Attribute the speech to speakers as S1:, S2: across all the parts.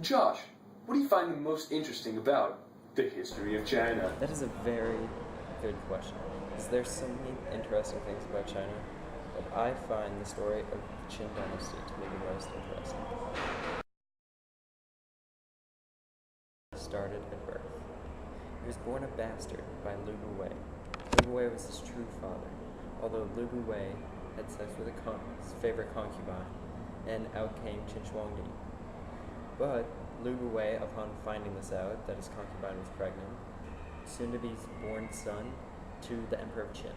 S1: Josh, what do you find the most interesting about the history of China?
S2: That is a very good question, because there's so many interesting things about China, but I find the story of the Qin dynasty to be the most interesting. Started at birth. He was born a bastard by Lu Buwei. Lu Buwei was his true father, although Lu Buwei had sex with his favorite concubine, and out came Qin Shuangdi. But Lu Buwei, upon finding this out, that his concubine was pregnant, soon-to-be born son to the Emperor of Qin.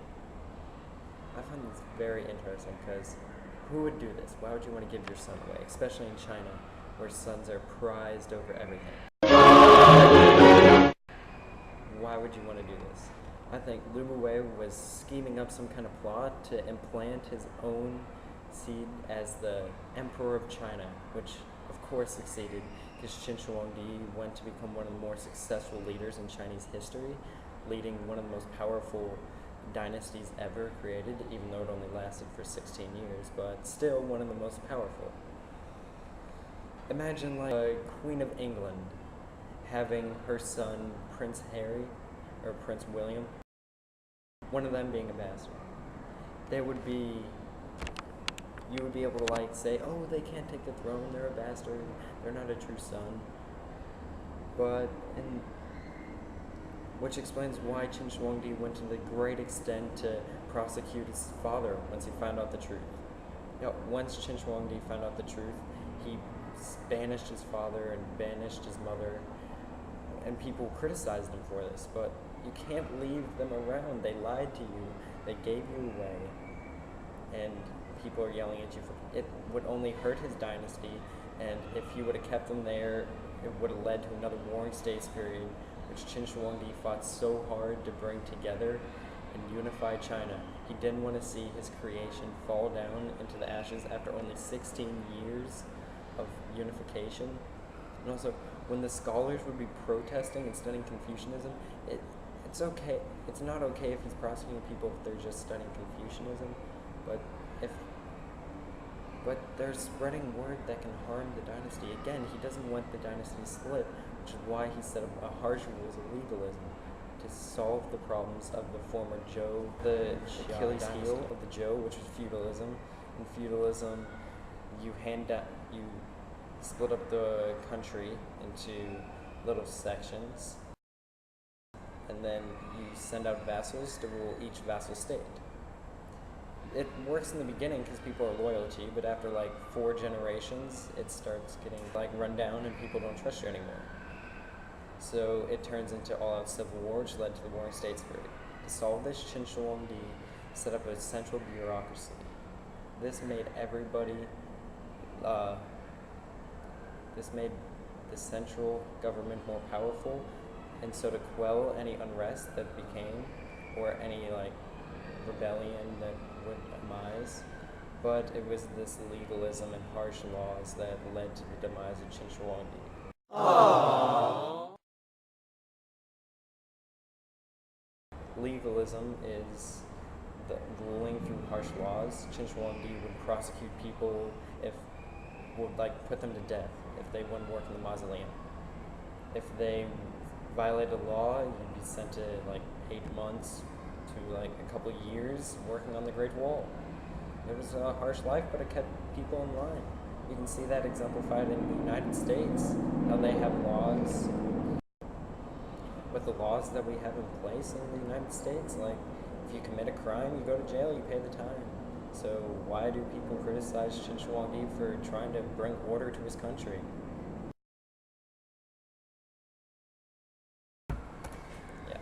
S2: I find this very interesting, because who would do this? Why would you want to give your son away, especially in China, where sons are prized over everything? Why would you want to do this? I think Lu Buwei was scheming up some kind of plot to implant his own seed as the Emperor of China, which of course succeeded, because Qin Shuangdi went to become one of the more successful leaders in Chinese history, leading one of the most powerful dynasties ever created, even though it only lasted for 16 years, but still one of the most powerful. Imagine like the Queen of England having her son Prince Harry, or Prince William, one of them being a bastard. You would be able to like say, oh, they can't take the throne, they're a bastard, they're not a true son. Which explains why Qin Shuangdi went to the great extent to prosecute his father once he found out the truth. Once Qin Shuangdi found out the truth, he banished his father and banished his mother, and people criticized him for this, but you can't leave them around. They lied to you, they gave you away, and people are yelling at you for it. Would only hurt his dynasty, and if he would have kept them there, it would have led to another warring states period, which Qin Shuangdi fought so hard to bring together and unify China. He didn't want to see his creation fall down into the ashes after only 16 years of unification. And also, when the scholars would be protesting and studying Confucianism, it's okay. It's not okay if he's prosecuting people if they're just studying Confucianism, but they're spreading word that can harm the dynasty. Again, he doesn't want the dynasty to split, which is why he set up a harsh rules of legalism to solve the problems of the former Zhou, the Achilles heel of the Zhou, which was feudalism. In feudalism, you split up the country into little sections, and then you send out vassals to rule each vassal state. It works in the beginning because people are loyal to you, but after like 4 generations, it starts getting like run down and people don't trust you anymore. So it turns into all-out civil war, which led to the Warring States period. To solve this, Qin Shuangdi set up a central bureaucracy. This made this made the central government more powerful, and so to quell any unrest that became, or any like rebellion that would demise, but it was this legalism and harsh laws that led to the demise of Qin Shuangdi. Aww. Legalism is the ruling through harsh laws. Qin Shuangdi would prosecute people would put them to death if they wouldn't work in the mausoleum. If they violated a law, you'd be sent to 8 months to a couple years working on the Great Wall. It was a harsh life, but it kept people in line. You can see that exemplified in the United States, how they have laws. With the laws that we have in place in the United States, if you commit a crime, you go to jail, you pay the time. So why do people criticize Qin Shuangdi for trying to bring order to his country? Yeah,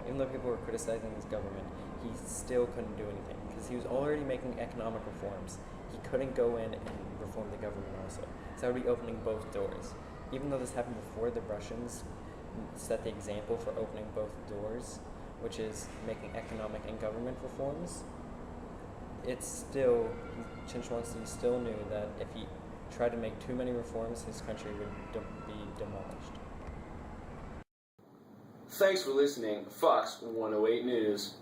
S2: even though people were criticizing his government, he still couldn't do anything because he was already making economic reforms. He couldn't go in and reform the government also. So that would be opening both doors. Even though this happened before, the Russians set the example for opening both doors, which is making economic and government reforms. Qin Shuangdi still knew that if he tried to make too many reforms, his country would be demolished.
S1: Thanks for listening, Fox 108 News.